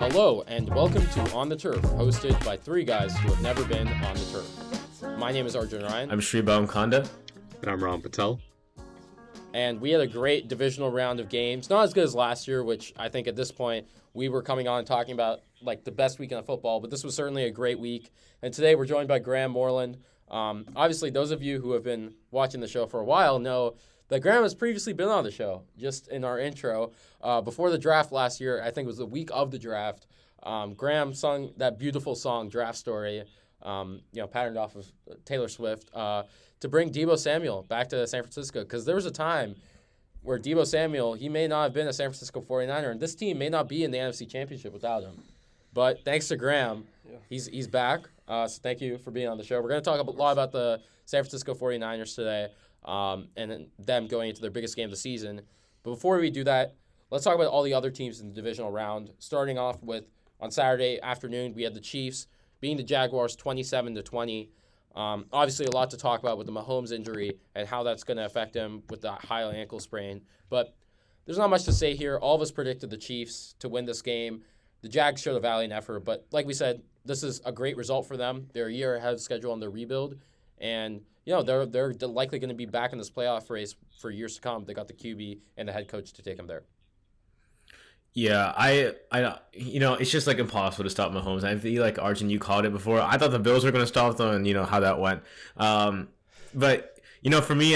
Hello, and welcome to On the Turf, hosted by three guys who have never been on the turf. My name is Arjun Ryan. I'm Shribam Khanda. And I'm Ram Patel. And we had a great divisional round of games. Not as good as last year, which I think at this point we were coming on talking about like the best weekend of football, but this was certainly a great week. And today we're joined by Graeme Moreland. Obviously, those of you who have been watching the show for a while know that Graeme has previously been on the show, just in our intro. Before the draft last year, I think it was the week of the draft, Graeme sung that beautiful song, Draft Story, patterned off of Taylor Swift, to bring Deebo Samuel back to San Francisco. Because there was a time where Deebo Samuel, he may not have been a San Francisco 49er, and this team may not be in the NFC Championship without him. But thanks to Graeme, he's back. So thank you for being on the show. We're going to talk a lot about the San Francisco 49ers today. And them going into their biggest game of the season. But before we do that, let's talk about all the other teams in the divisional round. Starting off with, on Saturday afternoon, we had the Chiefs beating the Jaguars 27-20. Obviously, a lot to talk about with the Mahomes injury and how that's going to affect him with the high ankle sprain. But there's not much to say here. All of us predicted the Chiefs to win this game. The Jags showed a valiant effort. But like we said, this is a great result for them. They're a year ahead of schedule on their rebuild. And they're likely going to be back in this playoff race for years to come. They got the QB and the head coach to take them there. Yeah, I it's just like impossible to stop Mahomes. I feel like Arjun, you called it before. I thought the Bills were going to stop them, and how that went. But for me,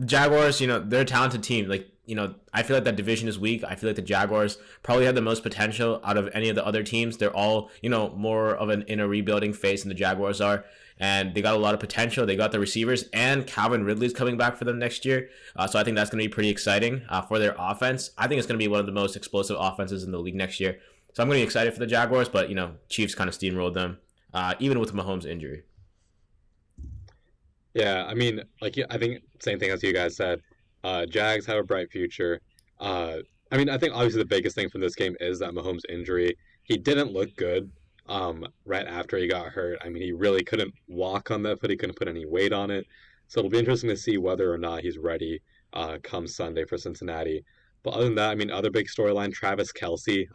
Jaguars, they're a talented team. I feel like that division is weak. I feel like the Jaguars probably have the most potential out of any of the other teams. They're all, more of in a rebuilding phase than the Jaguars are. And they got a lot of potential. They got the receivers, and Calvin Ridley's coming back for them next year. So I think that's going to be pretty exciting for their offense. I think it's going to be one of the most explosive offenses in the league next year. So I'm going to be excited for the Jaguars, but, Chiefs kind of steamrolled them, even with Mahomes' injury. Yeah, I think same thing as you guys said. Jags have a bright future. I think obviously the biggest thing from this game is that Mahomes' injury. He didn't look good. Right after he got hurt. He really couldn't walk on that foot. He couldn't put any weight on it. So it'll be interesting to see whether or not he's ready come Sunday for Cincinnati. But other than that, other big storyline, Travis Kelce.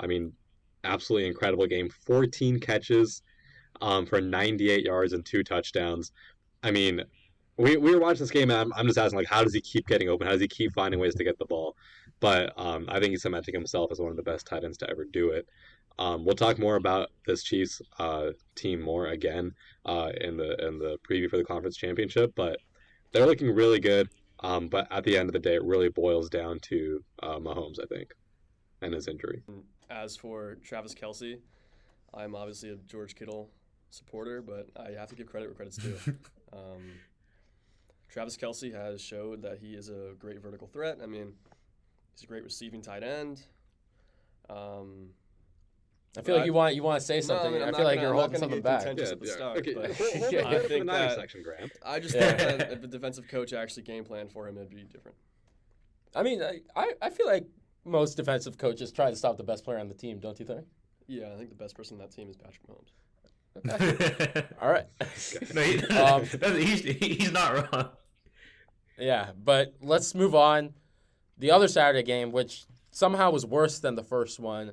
Absolutely incredible game. 14 catches for 98 yards and 2 touchdowns. We were watching this game, and I'm just asking, how does he keep getting open? How does he keep finding ways to get the ball? But I think he's cementing himself as one of the best tight ends to ever do it. We'll talk more about this Chiefs team more again in the preview for the conference championship, but they're looking really good. But at the end of the day, it really boils down to Mahomes, I think, and his injury. As for Travis Kelce, I'm obviously a George Kittle supporter, but I have to give credit where credit's due. Travis Kelce has showed that he is a great vertical threat. He's a great receiving tight end. I feel like you want to say something. No, I feel like you're holding something back. Okay. But I think that section, Graham. I just thought that if the defensive coach actually game planned for him, it'd be different. I feel like most defensive coaches try to stop the best player on the team, don't you think? Yeah, I think the best person on that team is Patrick Mahomes. Okay. All right. No, he's not wrong. Yeah, but let's move on. The other Saturday game, which somehow was worse than the first one.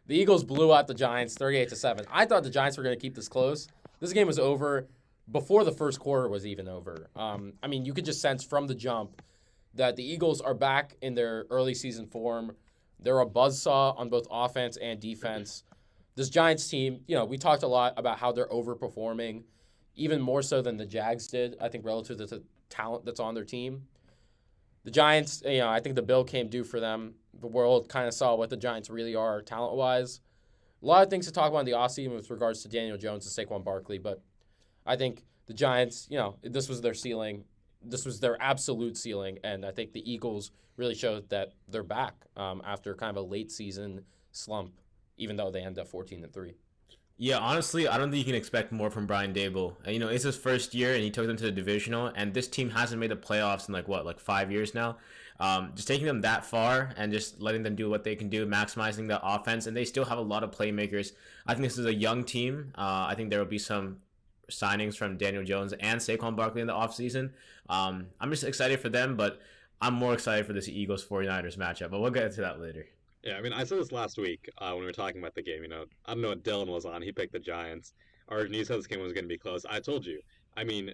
The Eagles blew out the Giants 38-7. I thought the Giants were going to keep this close. This game was over before the first quarter was even over. You could just sense from the jump that the Eagles are back in their early season form. They're a buzzsaw on both offense and defense. This Giants team, we talked a lot about how they're overperforming, even more so than the Jags did, I think, relative to the talent that's on their team. The Giants, I think the bill came due for them. The world kind of saw what the Giants really are talent-wise. A lot of things to talk about in the offseason with regards to Daniel Jones and Saquon Barkley, but I think the Giants, this was their ceiling. This was their absolute ceiling, and I think the Eagles really showed that they're back after kind of a late-season slump, even though they ended up 14-3. Yeah, honestly, I don't think you can expect more from Brian Daboll. It's his first year, and he took them to the divisional, and this team hasn't made the playoffs in 5 years now. Just taking them that far and just letting them do what they can do, maximizing the offense, and they still have a lot of playmakers. I think this is a young team. I think there will be some signings from Daniel Jones and Saquon Barkley in the offseason. I'm just excited for them, but I'm more excited for this Eagles 49ers matchup, but we'll get into that later. Yeah, I mean, I said this last week when we were talking about the game. I don't know what Dylan was on. He picked the Giants. Or you said this game was going to be close. I told you. I mean,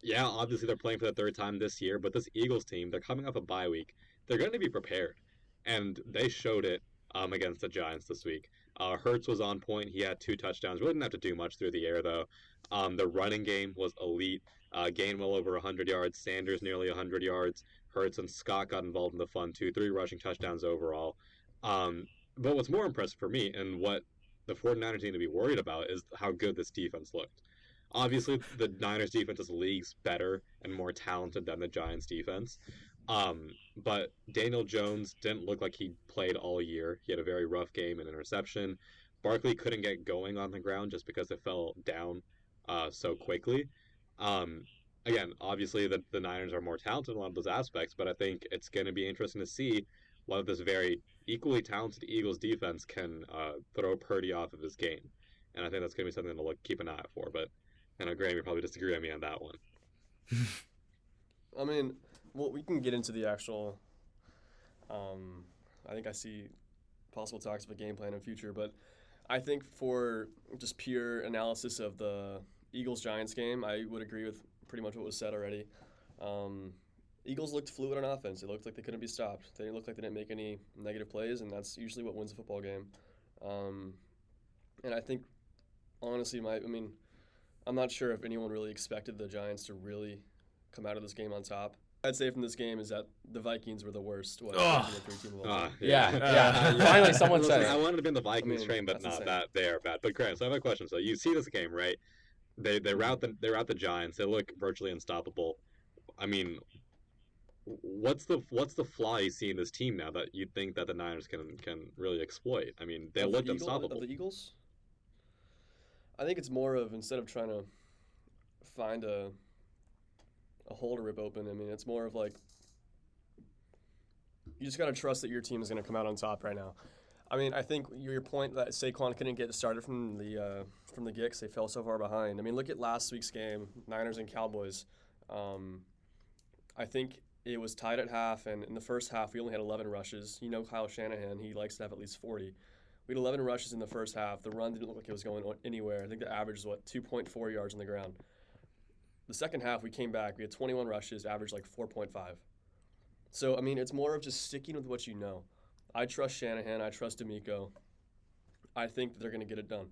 yeah, obviously they're playing for the third time this year, but this Eagles team, they're coming off a bye week. They're going to be prepared, and they showed it against the Giants this week. Hurts was on point. He had 2 touchdowns. Really didn't have to do much through the air though. The running game was elite. Gainwell over 100 yards. Sanders nearly 100 yards. Hurts and Scott got involved in the fun too. 3 rushing touchdowns overall. But what's more impressive for me and what the 49ers need to be worried about is how good this defense looked. Obviously, the Niners defense is leagues better and more talented than the Giants defense. But Daniel Jones didn't look like he played all year. He had a very rough game and interception. Barkley couldn't get going on the ground just because it fell down so quickly. Again, obviously the Niners are more talented in a lot of those aspects, but I think it's going to be interesting to see whether this very equally talented Eagles defense can throw Purdy off of his game. And I think that's going to be something to keep an eye out for. But I know, Graeme, you probably disagree with me on that one. I mean, well, we can get into the actual. I think I see possible talks of a game plan in the future, but I think for just pure analysis of the Eagles-Giants game, I would agree with pretty much what was said already. Eagles looked fluid on offense. It looked like they couldn't be stopped. They looked like they didn't make any negative plays, and that's usually what wins a football game. And I think, honestly, I'm not sure if anyone really expected the Giants to really come out of this game on top. I'd say from this game is that the Vikings were the worst. Yeah. Finally, someone said it. I wanted to be in the Vikings train, but not that they are bad. But Graeme, so I have a question. So you see this game, right? They rout the Giants. They look virtually unstoppable. I mean, what's the flaw you see in this team now that you think that the Niners can really exploit? I mean, they looked unstoppable. Of the Eagles? I think it's more of, instead of trying to find a hole to rip open, I mean, it's more of like, you just got to trust that your team is going to come out on top right now. I mean, I think your point that Saquon couldn't get started from the get because they fell so far behind. I mean, look at last week's game, Niners and Cowboys. I think it was tied at half, and in the first half, we only had 11 rushes. You know Kyle Shanahan, he likes to have at least 40. We had 11 rushes in the first half. The run didn't look like it was going anywhere. I think the average was, 2.4 yards on the ground. The second half, we came back. We had 21 rushes, averaged like 4.5. So, I mean, it's more of just sticking with what you know. I trust Shanahan. I trust D'Amico. I think that they're going to get it done.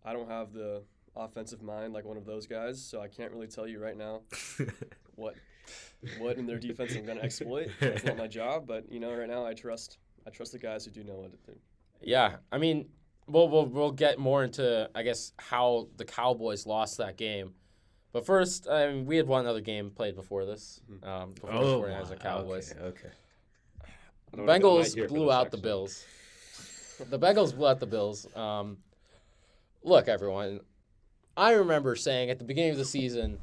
I don't have the offensive mind like one of those guys, so I can't really tell you right now what in their defense I'm going to exploit. That's not my job, but, right now I trust the guys who do know what to do. Yeah, I mean, we'll get more into, I guess, how the Cowboys lost that game. But first, we had one other game played before this. Before the 49ers and Cowboys. Okay. The Bengals blew out the Bills. The Bengals blew out the Bills. Look, everyone, I remember saying at the beginning of the season,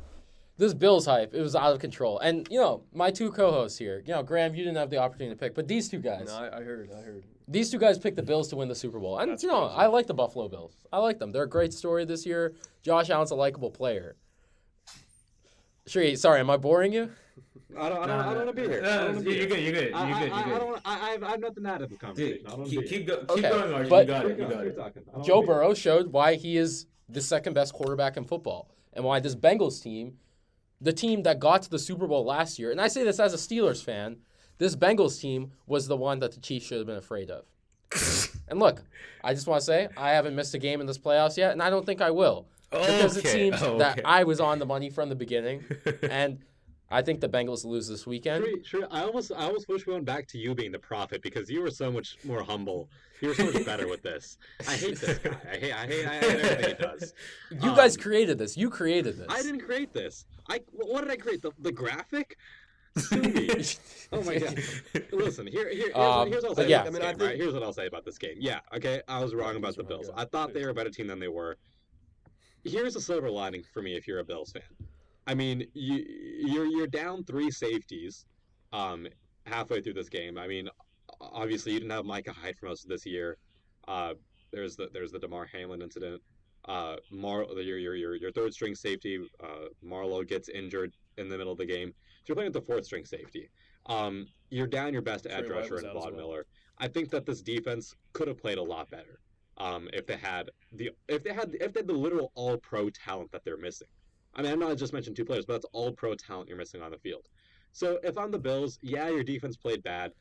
this Bills hype, it was out of control. And, my two co-hosts here, Graeme, you didn't have the opportunity to pick, but these two guys. No, I heard. These two guys picked the Bills to win the Super Bowl. And, I like the Buffalo Bills. I like them. They're a great story this year. Josh Allen's a likable player. Sorry, am I boring you? I don't want to be here. You're good. I have nothing to add to the conversation. Keep going, Archie. But You got it. Joe Burrow showed why he is the second best quarterback in football and why this Bengals team, the team that got to the Super Bowl last year, and I say this as a Steelers fan, this Bengals team was the one that the Chiefs should have been afraid of. And look, I just want to say I haven't missed a game in this playoffs yet, and I don't think I will. Because it seems that I was on the money from the beginning, and I think the Bengals lose this weekend. True. I almost wish we went back to you being the prophet because you were so much more humble. You were so much better with this. I hate this guy. I hate everything he does. You guys created this. You created this. I didn't create this. What did I create? The graphic? Sue me. Oh my god. Listen, here's what I'll say about this game. Right? Here's what I'll say about this game. Yeah, okay, I was wrong about the Bills. I thought they were a better team than they were. Here's a silver lining for me if you're a Bills fan. I mean, you're down 3 safeties halfway through this game. I mean, obviously you didn't have Micah Hyde for most of this year. There's the DeMar Hamlin incident. Your third string safety, Marlowe, gets injured in the middle of the game. So you're playing with the fourth string safety. you're down your best edge Trey White rusher was in out as Von well. Miller. I think that this defense could have played a lot better if they had the literal all pro talent that they're missing. I mean, I'm not just mentioning two players, but that's all pro talent you're missing on the field. So if I'm the Bills, yeah, your defense played bad,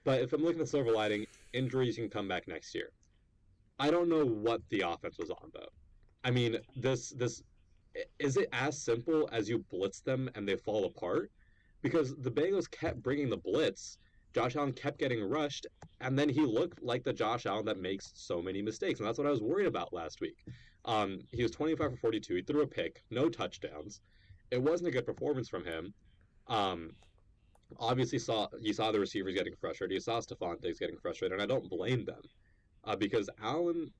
but if I'm looking at the silver lining, injuries can come back next year. I don't know what the offense was on though. I mean, this is it as simple as you blitz them and they fall apart? Because the Bengals kept bringing the blitz. Josh Allen kept getting rushed, and then he looked like the Josh Allen that makes so many mistakes, and that's what I was worried about last week. He was 25 for 42. He threw a pick, no touchdowns. It wasn't a good performance from him. Um, Obviously, you saw the receivers getting frustrated. You saw Stephon Diggs getting frustrated, and I don't blame them because Allen.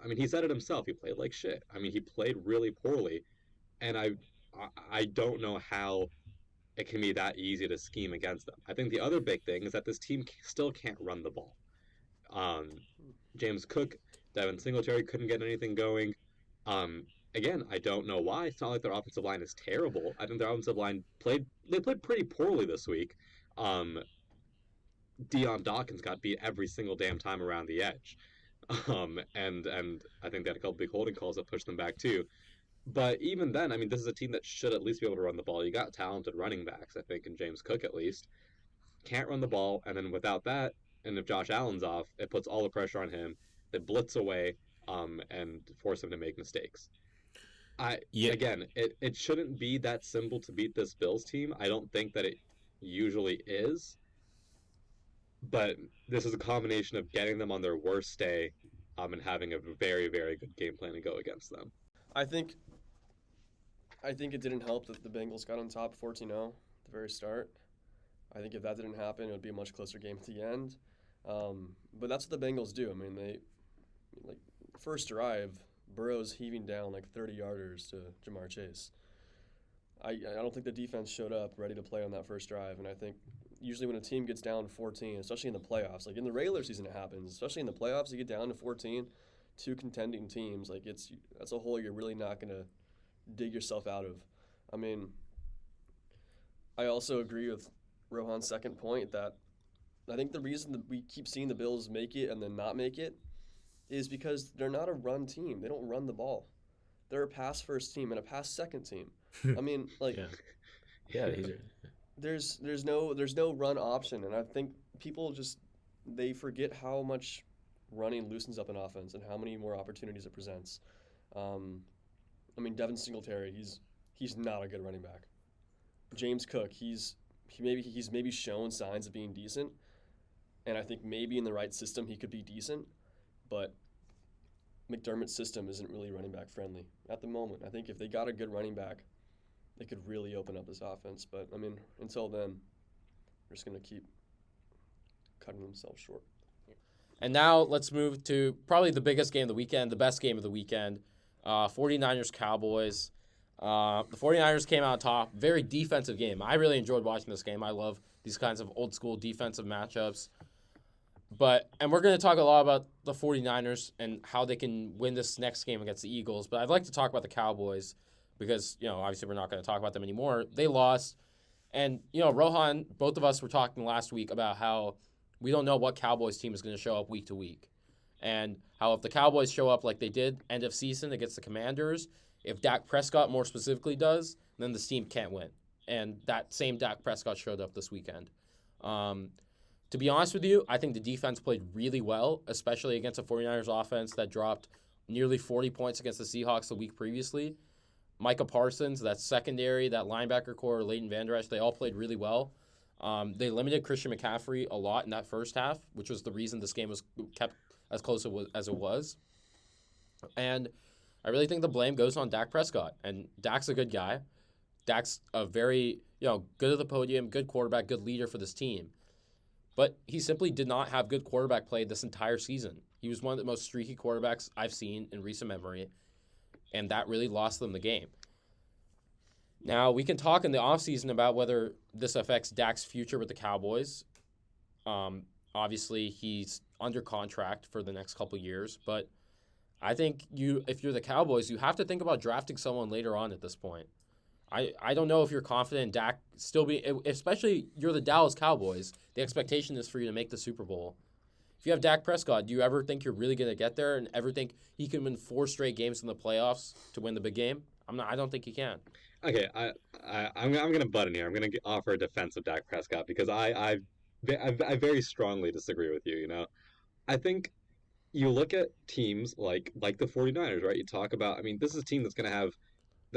I mean, he said it himself. He played like shit. I mean, he played really poorly, and I don't know how it can be that easy to scheme against them. I think the other big thing is that this team still can't run the ball. Um, James Cook, Devin Singletary couldn't get anything going. Again, I don't know why. It's not like their offensive line is terrible. I think their offensive line played pretty poorly this week. Deion Dawkins got beat every single damn time around the edge. And I think they had a couple big holding calls that pushed them back too. But even then, I mean, this is a team that should at least be able to run the ball. You got talented running backs, I think, in James Cook at least. Can't run the ball, and then without that, and if Josh Allen's off, it puts all the pressure on him. They blitz away, and force him to make mistakes. Again, it shouldn't be that simple to beat this Bills team. I don't think that it usually is. But this is a combination of getting them on their worst day, and having a very, very good game plan to go against them. I think it didn't help that the Bengals got on top 14-0 at the very start. I think if that didn't happen, it would be a much closer game at the end. But that's what the Bengals do. I mean, they first drive, Burrow's heaving down 30-yarders to Jamar Chase. I don't think the defense showed up ready to play on that first drive, and I think usually when a team gets down 14, especially in the playoffs, in the regular season it happens, especially in the playoffs, you get down to 14, two contending teams, that's a hole you're really not going to dig yourself out of. I mean, I also agree with Rohan's second point that I think the reason that we keep seeing the Bills make it and then not make it is because they're not a run team. They don't run the ball. They're a pass-first team and a pass-second team. I mean, yeah, there's no run option, and I think people they forget how much running loosens up an offense and how many more opportunities it presents. I mean, Devin Singletary, he's not a good running back. James Cook, he's maybe shown signs of being decent, and I think maybe in the right system he could be decent, but McDermott's system isn't really running back friendly at the moment. I think if they got a good running back, they could really open up this offense. But, I mean, until then, they're just going to keep cutting themselves short. And now let's move to probably the biggest game of the weekend, the best game of the weekend, 49ers Cowboys. The 49ers came out top. Very defensive game. I really enjoyed watching this game. I love these kinds of old-school defensive matchups. And we're going to talk a lot about the 49ers and how they can win this next game against the Eagles. But I'd like to talk about the Cowboys because, obviously we're not going to talk about them anymore. They lost. And, Rohan, both of us were talking last week about how we don't know what Cowboys team is going to show up week to week. And how if the Cowboys show up like they did end of season against the Commanders, if Dak Prescott more specifically does, then this team can't win. And that same Dak Prescott showed up this weekend. To be honest with you, I think the defense played really well, especially against a 49ers offense that dropped nearly 40 points against the Seahawks the week previously. Micah Parsons, that secondary, that linebacker core, Leighton Vander Esch, they all played really well. They limited Christian McCaffrey a lot in that first half, which was the reason this game was kept as close as it was. And I really think the blame goes on Dak Prescott. And Dak's a good guy. Dak's a very, good at the podium, good quarterback, good leader for this team. But he simply did not have good quarterback play this entire season. He was one of the most streaky quarterbacks I've seen in recent memory, and that really lost them the game. Now, we can talk in the offseason about whether this affects Dak's future with the Cowboys. Obviously, he's under contract for the next couple years, but I think if you're the Cowboys, you have to think about drafting someone later on at this point. I don't know if you're confident in Dak still being, especially you're the Dallas Cowboys. The expectation is for you to make the Super Bowl. If you have Dak Prescott, do you ever think you're really going to get there and ever think he can win 4 straight games in the playoffs to win the big game? I don't think he can. Okay, I'm gonna butt in here. I'm gonna offer a defense of Dak Prescott because I very strongly disagree with you. You know, I think you look at teams like the 49ers, right? You talk about, I mean, this is a team that's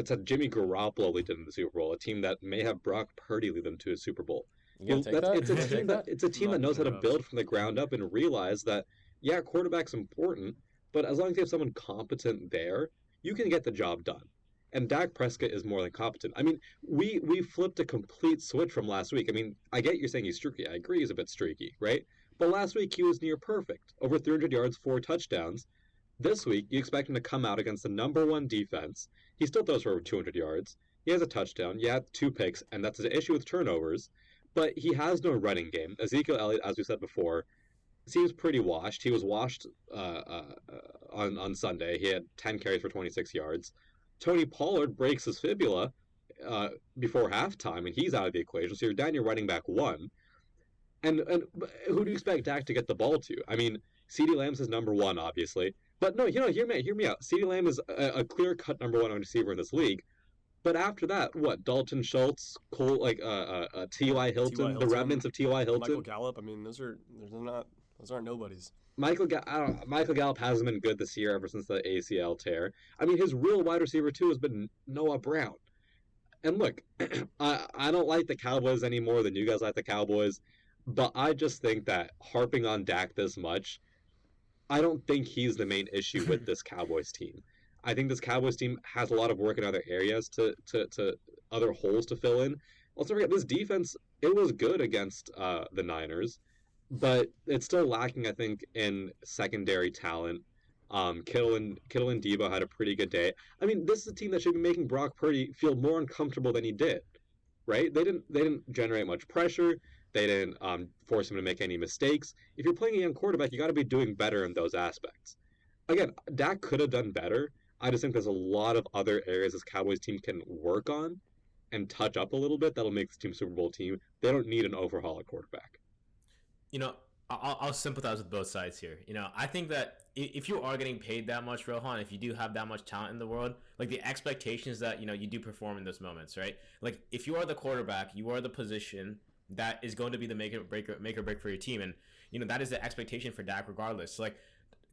had Jimmy Garoppolo lead them to the Super Bowl, a team that may have Brock Purdy lead them to a Super Bowl. You gonna take that? It's a team that knows how to build from the ground up and realize that, yeah, quarterback's important, but as long as you have someone competent there, you can get the job done. And Dak Prescott is more than competent. I mean, we flipped a complete switch from last week. I mean, I get you're saying he's streaky. I agree he's a bit streaky, right? But last week he was near perfect. Over 300 yards, 4 touchdowns. This week, you expect him to come out against the number 1 defense. He still throws for over 200 yards. He has a touchdown. Yeah, 2 picks, and that's an issue with turnovers. But he has no running game. Ezekiel Elliott, as we said before, seems pretty washed. He was washed on Sunday. He had 10 carries for 26 yards. Tony Pollard breaks his fibula before halftime, and he's out of the equation. So you're down your running back 1. And who do you expect Dak to get the ball to? I mean, CeeDee Lamb's his number 1, obviously. But no, hear me out. CeeDee Lamb is a clear-cut number 1 receiver in this league. But after that, what? Dalton Schultz, Cole, T.Y. Hilton, the remnants of T.Y. Hilton. Michael Gallup. I mean, those aren't nobodies. Michael Gallup hasn't been good this year ever since the ACL tear. I mean, his real wide receiver, too, has been Noah Brown. And look, I don't like the Cowboys any more than you guys like the Cowboys. But I just think that harping on Dak this much, I don't think he's the main issue with this Cowboys team. I think this Cowboys team has a lot of work in other areas to other holes to fill in. Let's not forget, this defense, it was good against the Niners, but it's still lacking, I think, in secondary talent. Kittle and Debo had a pretty good day. I mean, this is a team that should be making Brock Purdy feel more uncomfortable than he did, right? They didn't generate much pressure. They didn't force him to make any mistakes. If you're playing a young quarterback, you got to be doing better in those aspects. Again, Dak could have done better. I just think there's a lot of other areas this Cowboys team can work on and touch up a little bit that'll make this team a Super Bowl team. They don't need an overhaul at quarterback. You know, I'll sympathize with both sides here. You know, I think that if you are getting paid that much, Rohan, if you do have that much talent in the world, like the expectation is that, you know, you do perform in those moments, right? Like if you are the quarterback, you are the position that is going to be the make or break for your team. And, you know, that is the expectation for Dak regardless. So, like,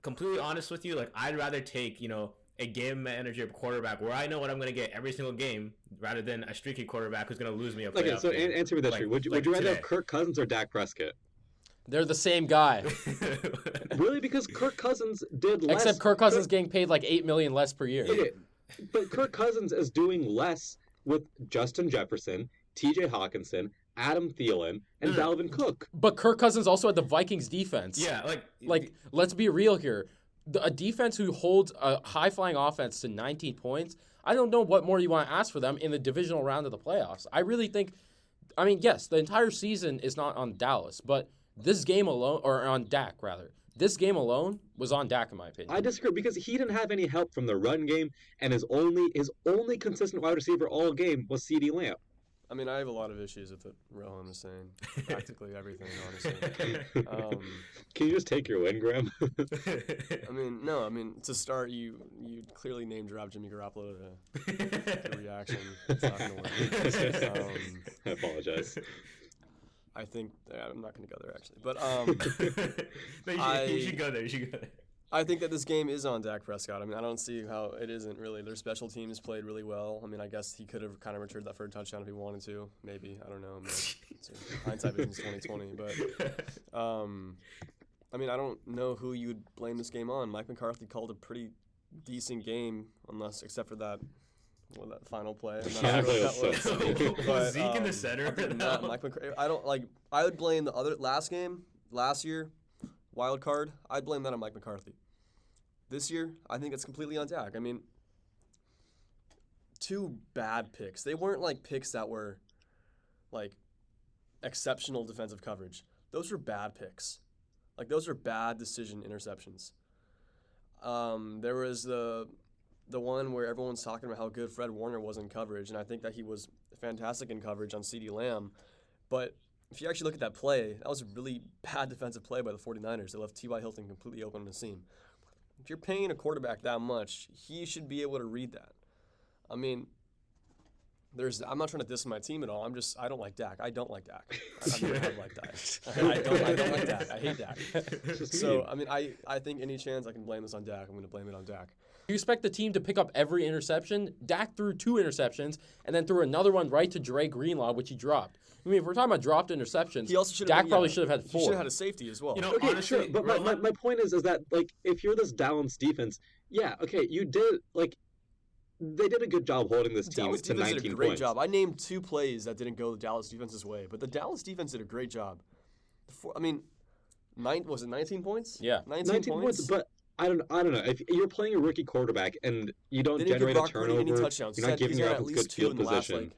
completely honest with you, like, I'd rather take, you know, a game manager quarterback where I know what I'm going to get every single game rather than a streaky quarterback who's going to lose me a playoff Okay, so game. answer me this, like, would you rather have Kirk Cousins or Dak Prescott? They're the same guy. Really? Because Kirk Cousins did less. Except Kirk Cousins is getting paid like $8 million less per year. Okay, but Kirk Cousins is doing less with Justin Jefferson, T.J. Hawkinson, Adam Thielen, and Dalvin Cook. But Kirk Cousins also had the Vikings defense. Yeah, like let's be real here. A defense who holds a high-flying offense to 19 points, I don't know what more you want to ask for them in the divisional round of the playoffs. I really think, I mean, yes, the entire season is not on Dallas, but this game alone, or on Dak, rather. This game alone was on Dak, in my opinion. I disagree because he didn't have any help from the run game, and his only consistent wide receiver all game was CeeDee Lamb. I mean, I have a lot of issues with what Rohan is saying. Practically everything, honestly. Can you just take your win, Graeme? I mean, no. I mean, to start, you clearly name dropped Jimmy Garoppolo to reaction. It's not going to work. I apologize. I think I'm not going to go there actually, but you should go there. You should go there. I think that this game is on Dak Prescott. I mean, I don't see how it isn't really. Their special teams played really well. I mean, I guess he could have kind of returned that for a touchdown if he wanted to. Maybe, I don't know. Hindsight vision is 2020, but I mean, I don't know who you would blame this game on. Mike McCarthy called a pretty decent game, except for that final play. I'm not sure what that was. Was Zeke in the center? Mike McCarthy. I would blame the other last year. Wild card, I'd blame that on Mike McCarthy. This year, I think it's completely on Dak. I mean, 2 bad picks. They weren't like picks that were like exceptional defensive coverage. Those were bad picks. Like those are bad decision interceptions. There was the the one where everyone's talking about how good Fred Warner was in coverage, and I think that he was fantastic in coverage on CeeDee Lamb. But if you actually look at that play, that was a really bad defensive play by the 49ers. They left T.Y. Hilton completely open on the seam. If you're paying a quarterback that much, he should be able to read that. I mean, I'm not trying to diss my team at all. I don't like Dak. I don't like Dak. I never have liked Dak. I don't like Dak. I hate Dak. So, I mean, I think any chance I can blame this on Dak, I'm going to blame it on Dak. You expect the team to pick up every interception? Dak threw 2 interceptions and then threw another one right to Dre Greenlaw, which he dropped. I mean, if we're talking about dropped interceptions, Dak probably should have had 4. He should have had a safety as well. You know, Okay, honestly, sure, but my point is that, like, if you're this Dallas defense, yeah, okay, you did, like, they did a good job holding this team Dallas to defense 19 did a great points. job. I named 2 plays that didn't go the Dallas defense's way, but the Dallas defense did a great job. Was it 19 points? Yeah. 19 points, but I don't know. If you're playing a rookie quarterback and you don't generate a turnover, any touchdowns. you're not giving your offense good field position.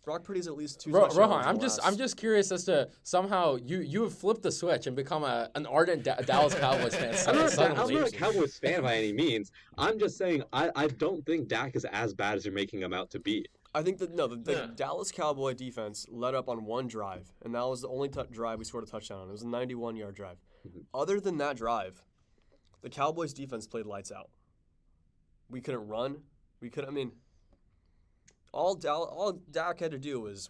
Brock Purdy's at least 2 touchdowns. Rohan, I'm just curious as to somehow you have flipped the switch and become an ardent Dallas Cowboys fan. I'm not a Cowboys fan by any means. I'm just saying I don't think Dak is as bad as you're making him out to be. I think that the Dallas Cowboy defense led up on 1 drive, and that was the only drive we scored a touchdown on. It was a 91-yard drive. Mm-hmm. Other than that drive, the Cowboys defense played lights out. We couldn't run. All Dak had to do was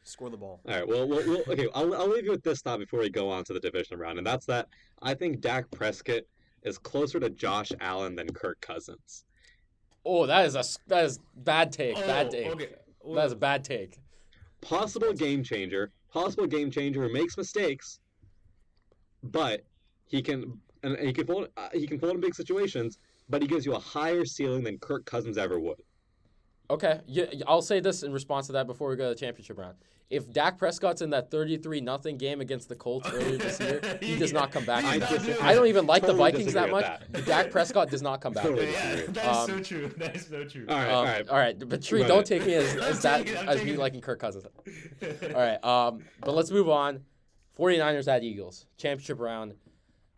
score the ball. All right. Well, okay. I'll leave you with this thought before we go on to the divisional round, and that's that I think Dak Prescott is closer to Josh Allen than Kirk Cousins. Oh, that is bad take. Bad take. Okay. That is a bad take. Possible game changer who makes mistakes, but he can fold in big situations, but he gives you a higher ceiling than Kirk Cousins ever would. Okay, yeah, I'll say this in response to that before we go to the championship round. If Dak Prescott's in that 33-0 game against the Colts earlier this year, he does not come back. I don't even like the Vikings that much. Dak Prescott does not come back. Yeah, that is so true. That is so true. All right. But Tree, don't take me as me liking Kirk Cousins. All right, but let's move on. 49ers at Eagles, championship round.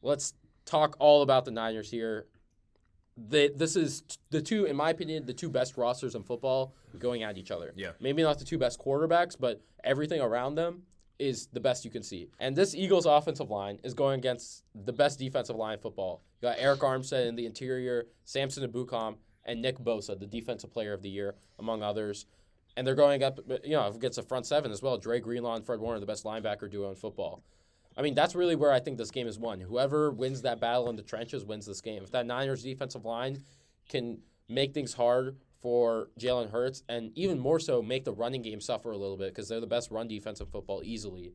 Let's talk all about the Niners here. This is the two, in my opinion, the 2 best rosters in football going at each other. Yeah. Maybe not the 2 best quarterbacks, but everything around them is the best you can see. And this Eagles offensive line is going against the best defensive line in football. You got Eric Armstead in the interior, Samson Ebukam, and Nick Bosa, the defensive player of the year, among others. And they're going up, against a front 7 as well. Dre Greenlaw and Fred Warner, the best linebacker duo in football. I mean, that's really where I think this game is won. Whoever wins that battle in the trenches wins this game. If that Niners defensive line can make things hard for Jalen Hurts and even more so make the running game suffer a little bit because they're the best run defense in football easily,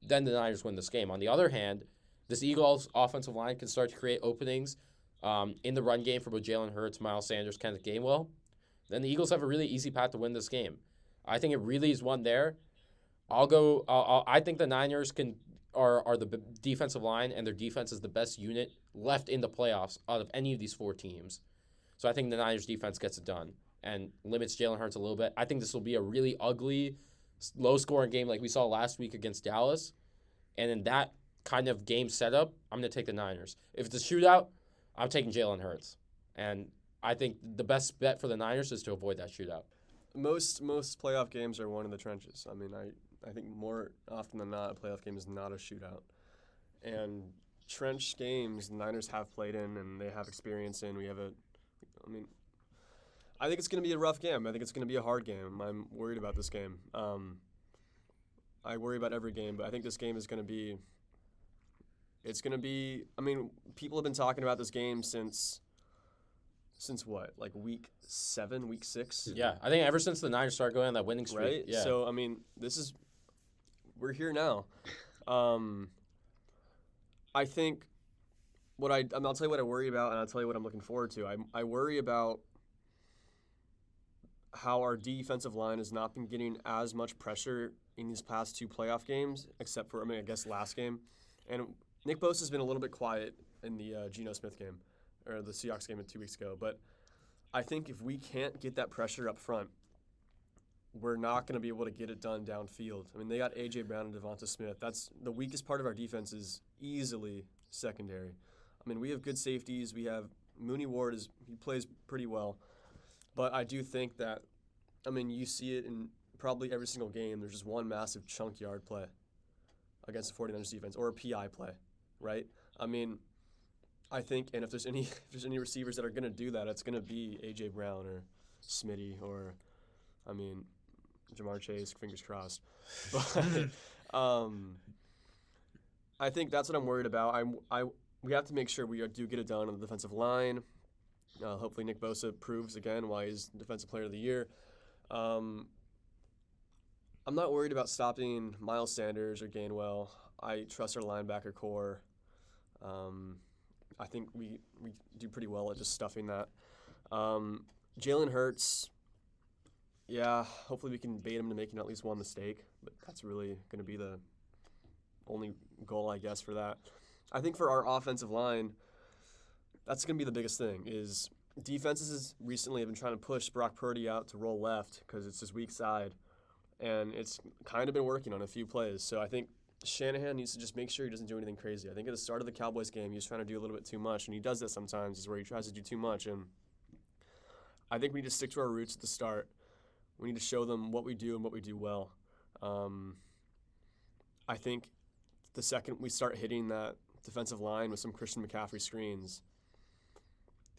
then the Niners win this game. On the other hand, this Eagles offensive line can start to create openings in the run game for both Jalen Hurts, Miles Sanders, Kenneth Gainwell. Then the Eagles have a really easy path to win this game. I think it really is won there. I think the Niners are the defensive line, and their defense is the best unit left in the playoffs out of any of these 4 teams. So I think the Niners defense gets it done and limits Jalen Hurts a little bit. I think this will be a really ugly, low-scoring game like we saw last week against Dallas. And in that kind of game setup, I'm going to take the Niners. If it's a shootout, I'm taking Jalen Hurts. And I think the best bet for the Niners is to avoid that shootout. Most playoff games are won in the trenches. I mean, I think more often than not, a playoff game is not a shootout. And trench games, the Niners have played in and they have experience in. I think it's going to be a rough game. I think it's going to be a hard game. I'm worried about this game. I worry about every game, but I think this game is going to be people have been talking about this game since what? Like week 7, week 6? Yeah, I think ever since the Niners started going on that winning streak. Right? Yeah. So, we're here now. I think I'll tell you what I worry about, and I'll tell you what I'm looking forward to. I worry about how our defensive line has not been getting as much pressure in these past 2 playoff games, except for, I guess last game. And Nick Bosa has been a little bit quiet in the Geno Smith game, or the Seahawks game 2 weeks ago. But I think if we can't get that pressure up front, we're not going to be able to get it done downfield. I mean, they got A.J. Brown and Devonta Smith. That's the weakest part of our defense is easily secondary. I mean, we have good safeties. We have Mooney Ward he plays pretty well, but I do think that, I mean, you see it in probably every single game. There's just one massive chunk yard play against the 49ers defense or a PI play, right? I mean, I think, and if there's any receivers that are going to do that, it's going to be A.J. Brown or Smitty or, I mean, Jamar Chase, fingers crossed. But I think that's what I'm worried about. We have to make sure we do get it done on the defensive line. Hopefully Nick Bosa proves again why he's Defensive Player of the Year. I'm not worried about stopping Miles Sanders or Gainwell. I trust our linebacker core. I think we do pretty well at just stuffing that. Jalen Hurts, yeah, hopefully we can bait him to making at least one mistake, but that's really going to be the only goal, I guess, for that. I think for our offensive line, that's going to be the biggest thing, is defenses recently have been trying to push Brock Purdy out to roll left because it's his weak side, and it's kind of been working on a few plays. So I think Shanahan needs to just make sure he doesn't do anything crazy. I think at the start of the Cowboys game, he was trying to do a little bit too much, and he does that sometimes, is where he tries to do too much. And I think we need to stick to our roots at the start. We need to show them what we do and what we do well. I think the second we start hitting that defensive line with some Christian McCaffrey screens,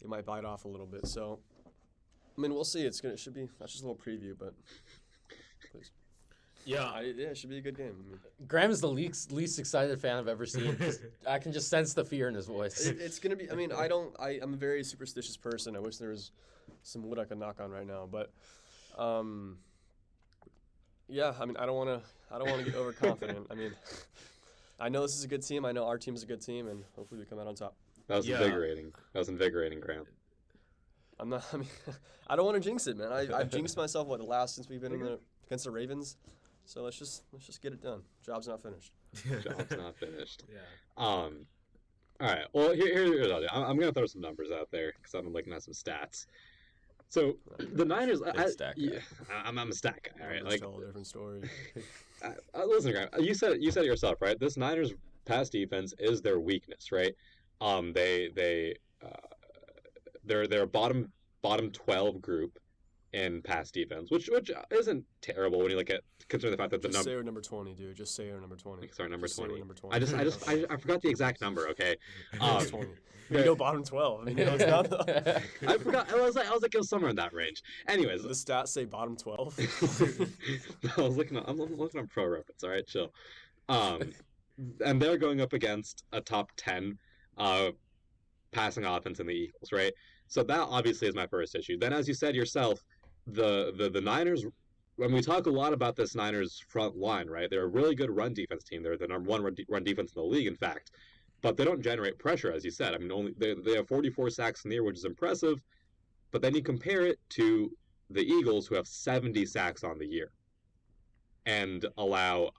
they might bite off a little bit. So, I mean, we'll see. That's just a little preview, but please. Yeah. It should be a good game. I mean, Graeme is the least excited fan I've ever seen. I can just sense the fear in his voice. It's going to be, I mean, I'm a very superstitious person. I wish there was some wood I could knock on right now. But, yeah, I mean, I don't want to get overconfident. I mean, I know this is a good team. I know our team is a good team, and hopefully we come out on top. That was invigorating. That was invigorating, Graham. I don't want to jinx it, man. I've jinxed myself, since we've been against the Ravens. So let's just get it done. Job's not finished. Job's not finished. Yeah. All right. Well, here's what I'll do. I'm gonna throw some numbers out there because I've been looking at some stats. So the Niners, I'm a stat guy. All right. Let's tell a different story. Listen, Graham, you said it yourself, right? This Niners pass defense is their weakness, right? They're bottom 12 group in pass defense, which isn't terrible when you look at considering the fact that Just say we're number 20, dude. Just say we're number 20. Sorry, number 20. Number 20. I forgot the exact number. Okay. 20. You go bottom 12. I mean, it's not. I forgot. I was like it was somewhere in that range. Anyways, the stats say bottom 12. I'm looking on Pro Reference. All right, chill. And they're going up against a top 10 passing offense in the Eagles, right? So that obviously is my first issue. Then, as you said yourself, the Niners, when we talk a lot about this Niners front line, right? They're a really good run defense team. They're the number one run defense in the league, in fact. But they don't generate pressure, as you said. I mean, they have 44 sacks in the year, which is impressive. But then you compare it to the Eagles, who have 70 sacks on the year, and they've allowed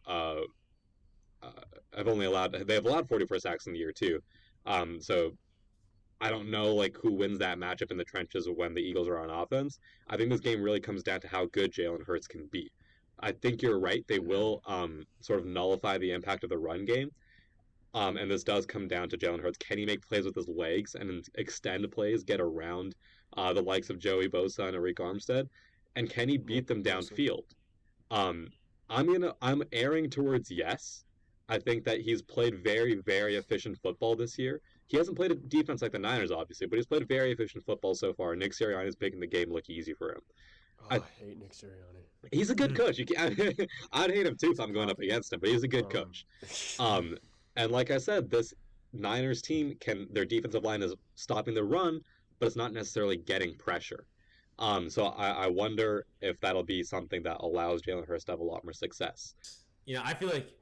44 sacks in the year too. So I don't know who wins that matchup in the trenches when the Eagles are on offense. I think this game really comes down to how good Jalen Hurts can be. I think you're right. They will sort of nullify the impact of the run game. And this does come down to Jalen Hurts. Can he make plays with his legs and extend plays, get around the likes of Joey Bosa and Arik Armstead? And can he beat them downfield? I'm erring towards yes. I think that he's played very, very efficient football this year. He hasn't played a defense like the Niners, obviously, but he's played very efficient football so far. Nick Sirianni's making the game look easy for him. I hate Nick Sirianni. He's a good coach. I'd hate him too if I'm going up against him, but he's a good coach. And like I said, this Niners team their defensive line is stopping the run, but it's not necessarily getting pressure. So I wonder if that'll be something that allows Jalen Hurts to have a lot more success. I feel like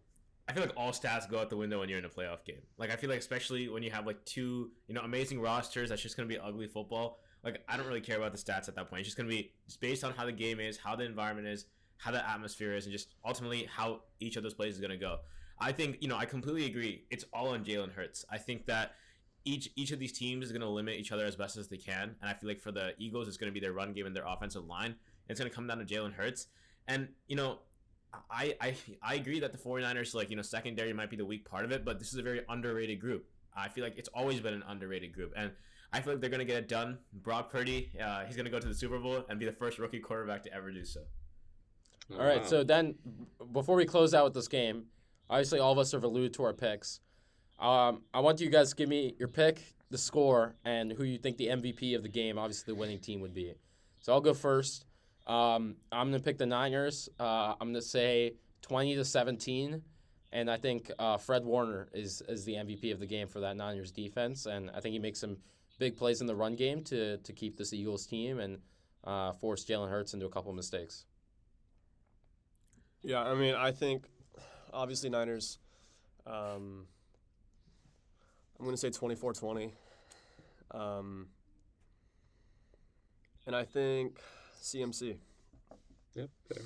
all stats go out the window when you're in a playoff game. I feel like especially when you have two, amazing rosters, that's just going to be ugly football. I don't really care about the stats at that point. It's just going to be based on how the game is, how the environment is, how the atmosphere is, and just ultimately how each of those plays is going to go. I think, I completely agree. It's all on Jalen Hurts. I think that each of these teams is going to limit each other as best as they can. And I feel like for the Eagles, it's going to be their run game and their offensive line. It's going to come down to Jalen Hurts. And, I agree that the 49ers, secondary might be the weak part of it, but this is a very underrated group. I feel like it's always been an underrated group. And I feel like they're gonna get it done. Brock Purdy, he's gonna go to the Super Bowl and be the first rookie quarterback to ever do so. All right, so then before we close out with this game, obviously all of us have alluded to our picks. I want you guys to give me your pick, the score, and who you think the MVP of the game, obviously the winning team, would be. So I'll go first. I'm going to pick the Niners. I'm going to say 20-17, and I think Fred Warner is the MVP of the game for that Niners defense, and I think he makes some big plays in the run game to keep this Eagles team and force Jalen Hurts into a couple of mistakes. Yeah, I mean, I think obviously Niners. I'm going to say 24-20. And I think CMC. Yep. Fair.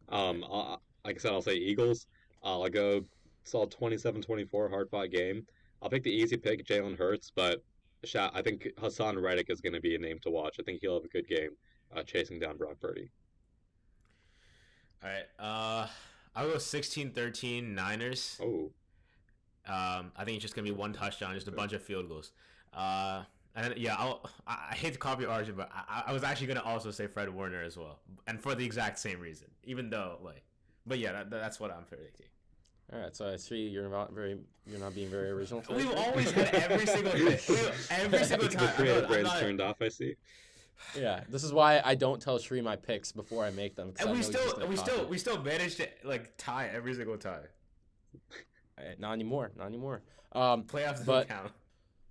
Like I said, I'll say Eagles. I'll go solid 27-24 hard-fought game. I'll pick the easy pick, Jalen Hurts, but I think Hassan Reddick is going to be a name to watch. I think he'll have a good game chasing down Brock Purdy. All right. I'll go 16-13 Niners. Oh. I think it's just gonna be one touchdown, just a bunch of field goals. And yeah, I hate to copy Arjun, but I was actually gonna also say Fred Warner as well, and for the exact same reason. Even though but yeah, that's what I'm predicting. All right, so I see you're not being very original today. We've always had every single thing. Every single time. The creative brain's turned off, I see. Yeah, this is why I don't tell Shree my picks before I make them. And we still managed to tie every single time. Not anymore. Playoffs doesn't count.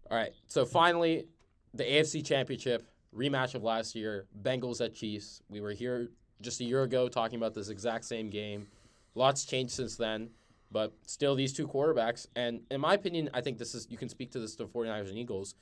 All right, so finally, the AFC Championship rematch of last year, Bengals at Chiefs. We were here just a year ago talking about this exact same game. Lots changed since then, but still these two quarterbacks. And in my opinion, I think you can speak to this to 49ers and Eagles.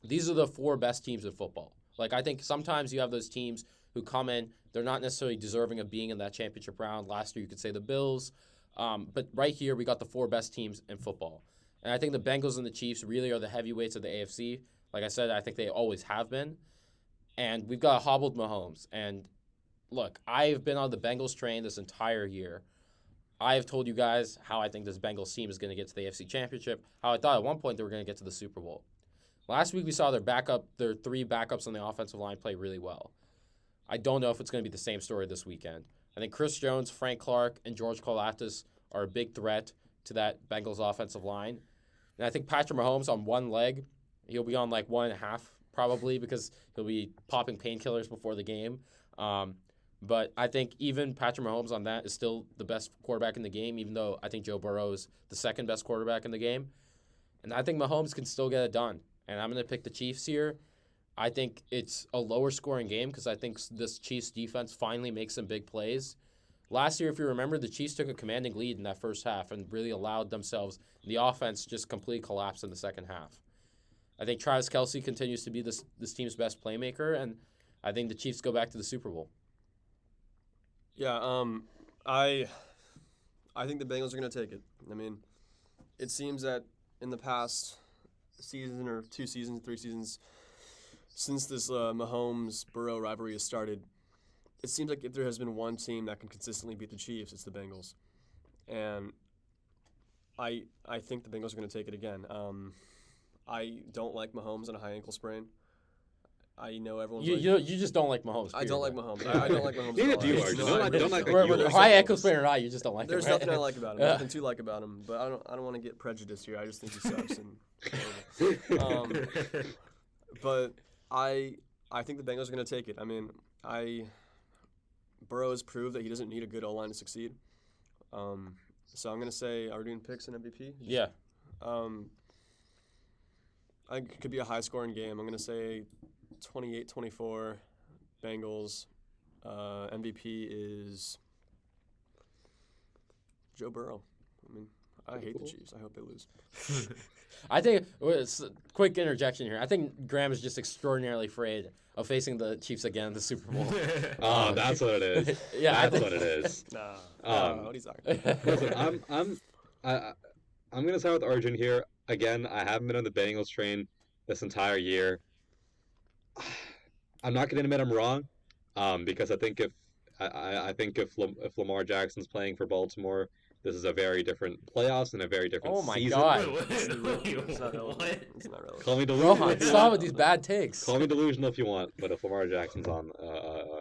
These are the four best teams in football. I think sometimes you have those teams who come in, they're not necessarily deserving of being in that championship round. Last year, you could say the Bills. But right here, we got the four best teams in football. And I think the Bengals and the Chiefs really are the heavyweights of the AFC. Like I said, I think they always have been. And we've got a hobbled Mahomes. And look, I've been on the Bengals train this entire year. I have told you guys how I think this Bengals team is going to get to the AFC Championship, how I thought at one point they were going to get to the Super Bowl. Last week we saw their three backups on the offensive line play really well. I don't know if it's going to be the same story this weekend. I think Chris Jones, Frank Clark, and George Karlaftis are a big threat to that Bengals offensive line. And I think Patrick Mahomes on one leg, he'll be on 1.5 probably because he'll be popping painkillers before the game. But I think even Patrick Mahomes on that is still the best quarterback in the game, even though I think Joe Burrow is the second best quarterback in the game. And I think Mahomes can still get it done. And I'm going to pick the Chiefs here. I think it's a lower scoring game because I think this Chiefs defense finally makes some big plays. Last year, if you remember, the Chiefs took a commanding lead in that first half and really allowed themselves. The offense just completely collapsed in the second half. I think Travis Kelce continues to be this team's best playmaker, and I think the Chiefs go back to the Super Bowl. Yeah, I think the Bengals are going to take it. I mean, it seems that in the past season or 2 seasons, 3 seasons, since this Mahomes-Burrow rivalry has started, it seems like if there has been one team that can consistently beat the Chiefs, it's the Bengals. And I think the Bengals are going to take it again. I don't like Mahomes on a high ankle sprain. I know everyone's you just don't like Mahomes. I don't like Mahomes. I don't like Mahomes. Neither do you, Arjun. Don't like Whether high ankle sprain or not, you just don't like him. There's right? nothing I like about him. Nothing to like about him. But I don't want to get prejudiced here. I just think he sucks and horrible. But I think the Bengals are going to take it. I mean, Burrow has proved that he doesn't need a good O-line to succeed. So I'm going to say, are we doing picks and MVP? Yeah. I think it could be a high-scoring game. I'm going to say 28-24 Bengals. MVP is Joe Burrow. I mean, I hate the Chiefs. I hope they lose. I think quick interjection here. I think Graeme is just extraordinarily afraid of facing the Chiefs again in the Super Bowl. Oh, that's what it is. Yeah, that's what it is. Nah, what are you talking about? Listen, I'm gonna side with Arjun here. Again, I haven't been on the Bengals train this entire year. I'm not gonna admit I'm wrong, because I think if Lamar Jackson's playing for Baltimore, This is a very different playoffs and a very different Oh my season. God. It's not relevant. What? It's not relevant. Call me delusional. Rohan, if you stop want. with these bad takes. Call me delusional if you want, but if Lamar Jackson's on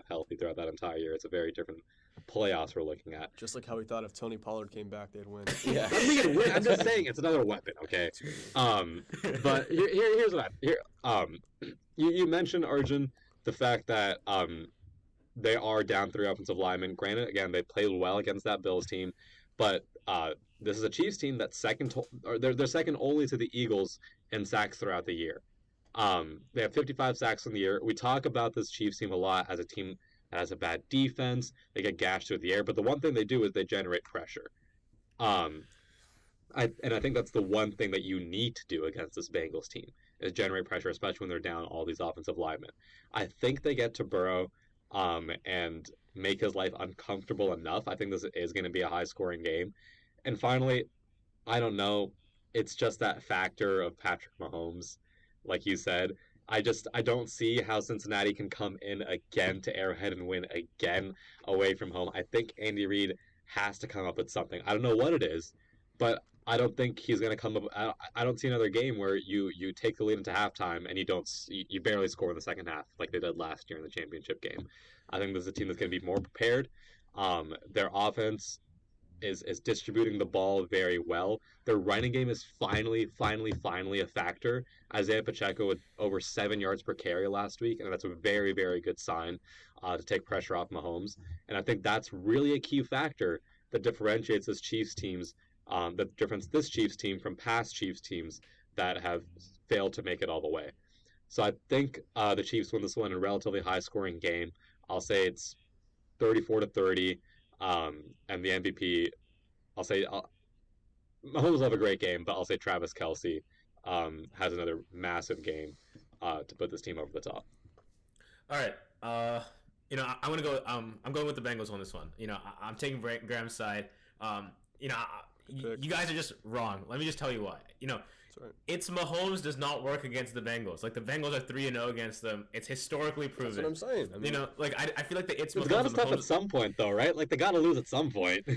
healthy throughout that entire year, it's a very different playoffs we're looking at. Just like how we thought if Tony Pollard came back, they'd win. Yeah. I'm just saying it's another weapon, okay? But here's what you mentioned, Arjun, the fact that they are down 3 offensive linemen. Granted, again, they played well against that Bills team, but this is a Chiefs team that's they're second only to the Eagles in sacks throughout the year. They have 55 sacks in the year. We talk about this Chiefs team a lot as a team that has a bad defense. They get gashed through the air, but the one thing they do is they generate pressure. I think that's the one thing that you need to do against this Bengals team is generate pressure, especially when they're down all these offensive linemen. I think they get to Burrow and make his life uncomfortable enough. I think this is going to be a high-scoring game. And finally, I don't know. It's just that factor of Patrick Mahomes, like you said. I don't see how Cincinnati can come in again to Arrowhead and win again away from home. I think Andy Reid has to come up with something. I don't know what it is, but I don't think he's going to come up. I don't see another game where you take the lead into halftime and you barely score in the second half like they did last year in the championship game. I think this is a team that's going to be more prepared. Their offense is distributing the ball very well. Their running game is finally a factor. Isaiah Pacheco with over 7 yards per carry last week, and that's a very, very good sign to take pressure off Mahomes. And I think that's really a key factor that differentiates this Chiefs teams, this Chiefs team from past Chiefs teams that have failed to make it all the way. So I think the Chiefs win this one in a relatively high-scoring game. I'll say it's 34-30. And the MVP, Mahomes will have a great game, but I'll say Travis Kelce has another massive game to put this team over the top. All right. I'm gonna go. I'm going with the Bengals on this one. I'm taking Graham's side. You guys are just wrong. Let me just tell you why. Right. It's Mahomes does not work against the Bengals. Like the Bengals are 3-0 against them. It's historically proven. That's what I'm saying. I feel like it's Mahomes gotta step at some point, though, right? Like they gotta lose at some point.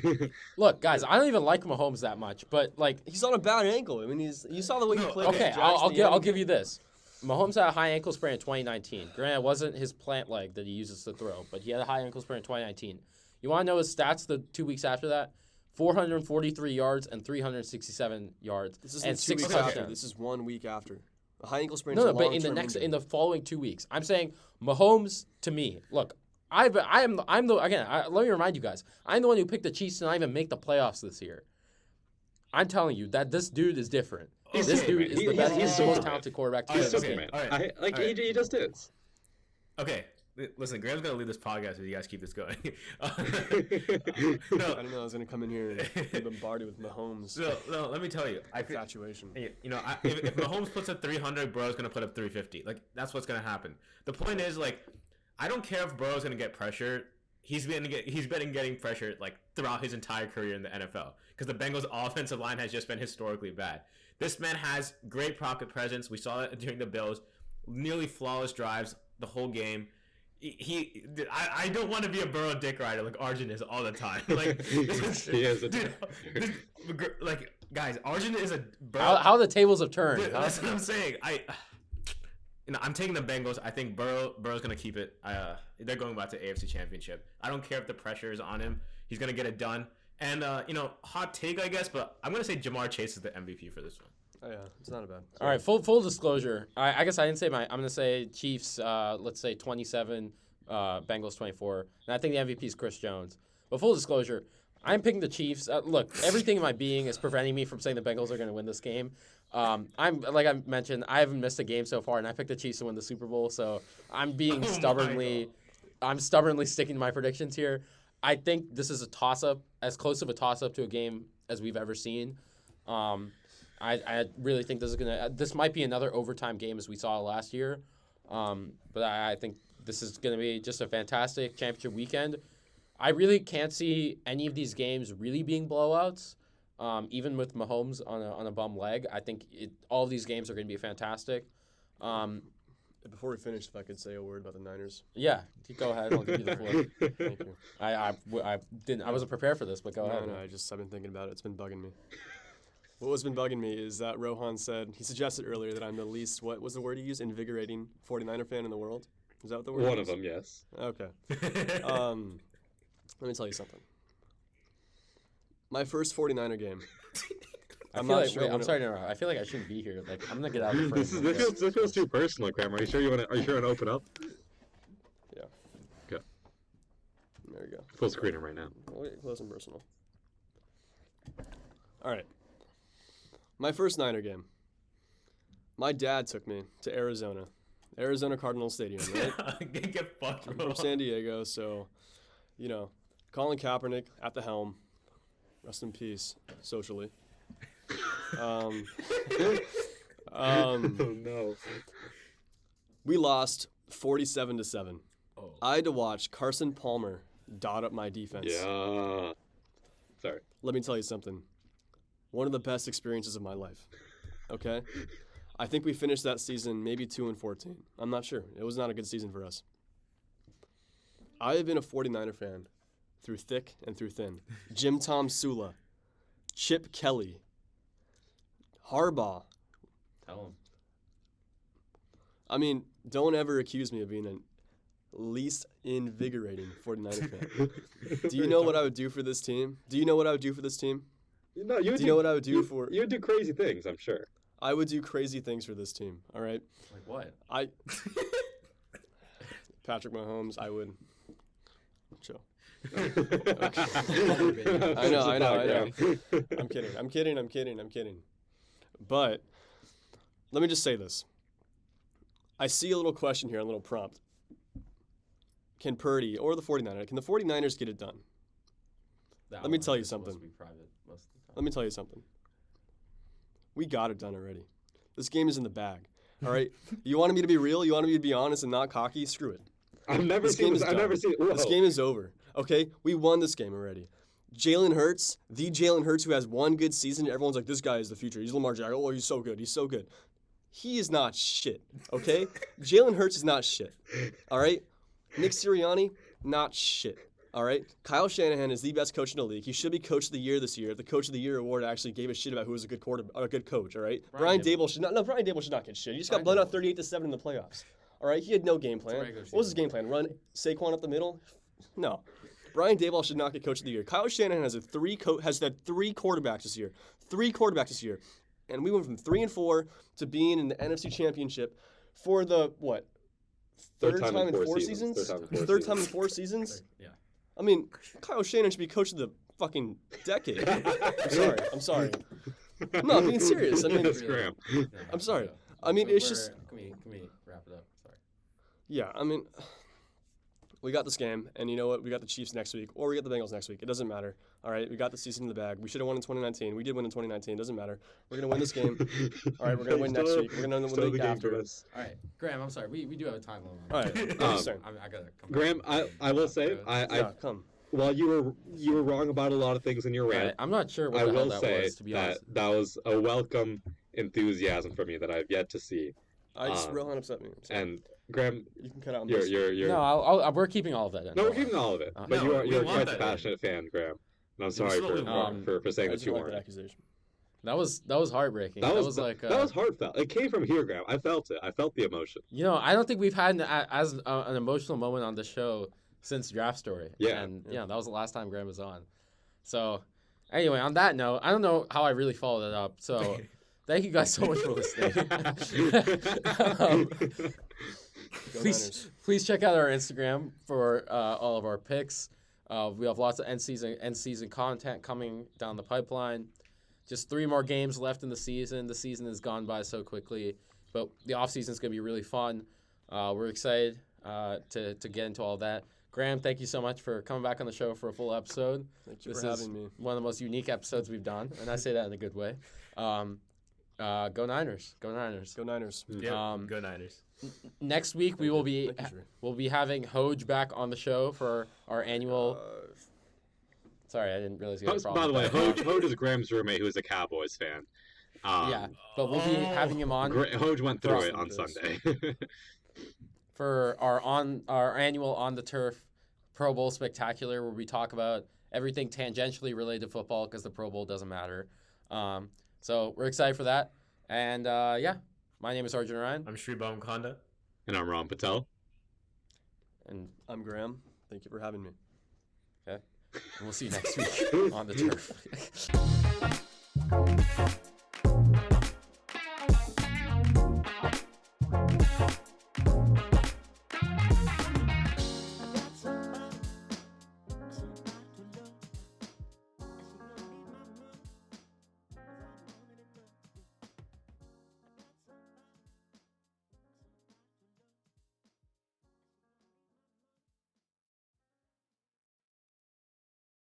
Look, guys, I don't even like Mahomes that much, but like he's on a bad ankle. I mean, you saw the way he played. Okay, I'll give you this. Mahomes had a high ankle sprain in 2019. Granted, it wasn't his plant leg that he uses to throw, but he had a high ankle sprain in 2019. You want to know his stats the 2 weeks after that? 443 yards and 367 yards. This is and 2 weeks touchdowns. after. This is 1 week after. A high ankle sprain. No, but in the following 2 weeks, I'm saying Mahomes to me. Look, let me remind you guys, I'm the one who picked the Chiefs to not even make the playoffs this year. I'm telling you that this dude is different. This dude is the best. He's the most talented quarterback to He's this Superman. game. All right. He just is. Okay. Listen, Graham's gonna leave this podcast if you guys keep this going. I don't know. I was gonna come in here and be bombarded with Mahomes. No, let me tell you. Infatuation. If Mahomes puts up 300, Burrow's gonna put up 350. Like that's what's gonna happen. The point is, like, I don't care if Burrow's gonna get pressure. He's been getting pressure like throughout his entire career in the NFL because the Bengals' offensive line has just been historically bad. This man has great pocket presence. We saw it during the Bills, nearly flawless drives the whole game. I don't want to be a Burrow dick rider like Arjun is all the time. Like He is. like guys, Arjun is a Burrow. How the tables have turned. Dude, that's what I'm saying. I'm taking the Bengals. I think Burrow's gonna keep it. They're going back to AFC Championship. I don't care if the pressure is on him. He's gonna get it done. And hot take, I guess, but I'm gonna say Jamar Chase is the MVP for this one. Oh yeah, it's not a bad. All right, full disclosure. I guess I didn't say I'm going to say Chiefs, let's say 27, Bengals 24. And I think the MVP is Chris Jones. But full disclosure, I'm picking the Chiefs. Look, everything in my being is preventing me from saying the Bengals are going to win this game. I'm like I mentioned, I haven't missed a game so far, and I picked the Chiefs to win the Super Bowl. So I'm being stubbornly sticking to my predictions here. I think this is a toss-up, as close of a toss-up to a game as we've ever seen. I really think this might be another overtime game as we saw last year. But I think this is going to be just a fantastic championship weekend. I really can't see any of these games really being blowouts, even with Mahomes on a bum leg. I think all of these games are going to be fantastic. Before we finish, if I could say a word about the Niners. Yeah, go ahead. I'll give you the floor. Thank you. I didn't. I wasn't prepared for this, but go ahead. No, I've been thinking about it. It's been bugging me. What's been bugging me is that Rohan he suggested earlier that I'm the least, what was the word he used? Invigorating 49er fan in the world? Is that what the word One is? of them, yes. Okay. Let me tell you something. My first 49er game. I'm sorry to interrupt. I feel like I shouldn't be here. Like, I'm gonna get out of the frame. This feels too personal, Graeme. Are you sure you want to open up? Yeah. Okay. There you go. Full screening right now. We'll get close and personal. All right. My first Niner game. My dad took me to Arizona Cardinals Stadium, right? Get fucked, I'm bro. from San Diego, so, Colin Kaepernick at the helm. Rest in peace, socially. Oh no. We lost 47-7. Oh. I had to watch Carson Palmer dot up my defense. Yeah. Sorry. Let me tell you something. One of the best experiences of my life. Okay? I think we finished that season maybe 2-14. I'm not sure. It was not a good season for us. I have been a 49er fan through thick and through thin. Jim Tom Sula, Chip Kelly, Harbaugh. Tell him. I mean, don't ever accuse me of being a least invigorating 49er fan. Do you know what I would do for this team? Do you know what I would do for this team? No, Do you know what I would do for... You would do crazy things, I'm sure. I would do crazy things for this team, all right? Like what? Patrick Mahomes, I would... Chill. I know. I'm kidding. But let me just say this. I see a little question here, a little prompt. Can Purdy or the 49ers, can the 49ers get it done? Let me tell you something. Let me tell you something. We got it done already. This game is in the bag. All right? You wanted me to be real? You wanted me to be honest and not cocky? Screw it. I've never seen this. This game is over. Okay? We won this game already. Jalen Hurts, the Jalen Hurts who has one good season, everyone's like, this guy is the future. He's Lamar Jackson. Oh, he's so good. He's so good. He is not shit. Okay? Jalen Hurts is not shit. All right? Nick Sirianni, not shit. All right? Kyle Shanahan is the best coach in the league. He should be Coach of the Year this year. The Coach of the Year award actually gave a shit about who was a good coach. All right? Brian Dable should not get shit. He just got blown out 38-7 in the playoffs. All right? He had no game plan. What was his game plan? Run Saquon up the middle? No. Brian Dable should not get Coach of the Year. Kyle Shanahan has had three quarterbacks this year. 3 quarterbacks this year. And we went from 3-4 to being in the NFC Championship for the, what? Third time in 4 seasons? Third time in 4 seasons? Yeah. I mean, Kyle Shanahan should be coach of the fucking decade. I'm sorry. No, I'm being serious. I mean, That's Graeme. I'm sorry. I mean, it's just... Can we wrap it up? Sorry. Yeah, I mean... We got this game, and you know what? We got the Chiefs next week, or we got the Bengals next week. It doesn't matter. All right, we got the season in the bag. We should have won in 2019. We did win in 2019. It doesn't matter. We're going to win this game. All right, we're going to win next week. We're going to win the week after. All right, Graeme, I'm sorry. We do have a time limit. All right. I got to come Graeme, I will say, come. While you were wrong about a lot of things in your rant, I'm not sure what I the hell will that say was, to be honest. that was a welcome enthusiasm from you that I've yet to see. Rohan upset me. And Graeme, you can cut out. you're No, we're keeping all of that in. No, we're keeping all of it. But No, you're we quite want the that passionate fan, Graeme. And I'm sorry slowly for saying I that just you like that weren't. accusation. That was heartbreaking. That was that was heartfelt. It came from here, Graeme. I felt it. I felt the emotion. I don't think we've had an emotional moment on the show since Draft Story. Yeah. And that was the last time Graeme was on. So, anyway, on that note, I don't know how I really followed it up. So, thank you guys so much for listening. Please check out our Instagram for all of our picks. We have lots of end season content coming down the pipeline. Just 3 more games left in the season. The season has gone by so quickly, but the offseason is going to be really fun. We're excited to get into all that. Graeme, thank you so much for coming back on the show for a full episode. Thank you for having me. One of the most unique episodes we've done, and I say that in a good way. Go Niners! Go Niners! Go Niners! Yeah, go Niners. Next week we'll be having Hoj back on the show for our annual. Sorry, I didn't realize you had a problem. By the way, Hoj is Graeme's roommate, who is a Cowboys fan. Yeah, but we'll be having him on. Hoj went through it on Sunday. for our annual On the Turf Pro Bowl Spectacular, where we talk about everything tangentially related to football because the Pro Bowl doesn't matter. So we're excited for that. And yeah, my name is Arjun Ryan. I'm Shribam Khanda. And I'm Ram Patel. And I'm Graeme. Thank you for having me. we'll see you next week on the turf.